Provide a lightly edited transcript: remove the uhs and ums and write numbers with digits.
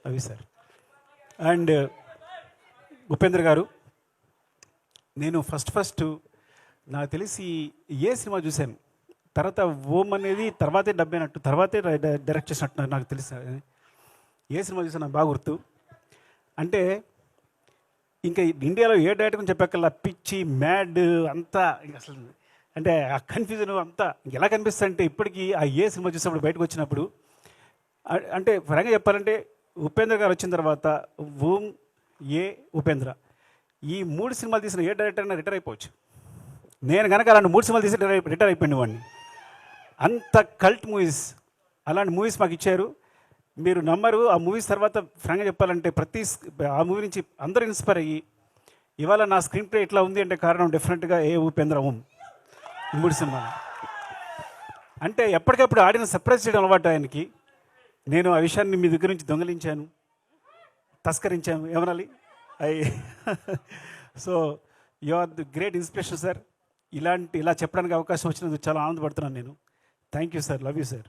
అవి sir. And Upendra గారు, నేను ఫస్ట్ నాకు తెలిసి ఏ సినిమా చూశాను, తర్వాత ఓం అనేది తర్వాతే డబ్బైనట్టు, తర్వాతే డైరెక్ట్ చేసినట్టు నాకు తెలుసు. ఏ సినిమా చూసాను నాకు బాగా గుర్తు. అంటే ఇంకా ఇండియాలో ఏ డైరెక్టర్ గురించి చెప్పక్కల్లా పిచ్చి మ్యాడ్ అంతా ఇంక అసలు అంటే ఆ కన్ఫ్యూజన్ అంతా ఎలా కనిపిస్తుంది అంటే ఇప్పటికీ ఆ ఏ సినిమా చూసినప్పుడు బయటకు వచ్చినప్పుడు అంటే ఫ్రాంక్గా చెప్పాలంటే ఉపేంద్ర గారు వచ్చిన తర్వాత ఓం, ఏ, ఉపేంద్ర ఈ 3 సినిమాలు తీసిన ఏ డైరెక్టర్ అయినా రిటైర్ అయిపోవచ్చు. నేను కనుక అలాంటి 3 సినిమాలు తీసి రిటైర్ అయిపోయిన వాడిని. అంత కల్ట్ మూవీస్, అలాంటి మూవీస్ మాకు ఇచ్చారు. మీరు నమ్మరు, ఆ మూవీస్ తర్వాత ఫ్రాంక్గా చెప్పాలంటే ఆ మూవీ నుంచి అందరూ ఇన్స్పైర్ అయ్యి ఇవాళ నా స్క్రీన్ ప్లే ఎట్లా ఉంది అంటే కారణం డెఫినెట్గా ఏ, ఉపేంద్ర, ఓం, 3 సినిమాలు. అంటే ఎప్పటికప్పుడు ఆడియన్స్ సర్ప్రైజ్ చేయడం అలవాటు ఆయనకి. నేను ఆ విషయాన్ని మీ దగ్గర నుంచి దొంగలించాను, తస్కరించాను, ఏమనాలి so you are the great inspiration sir. ఇలా చెప్పడానికి అవకాశం వచ్చినందుకు చాలా ఆనందపడుతున్నాను నేను. Thank you sir, love you sir.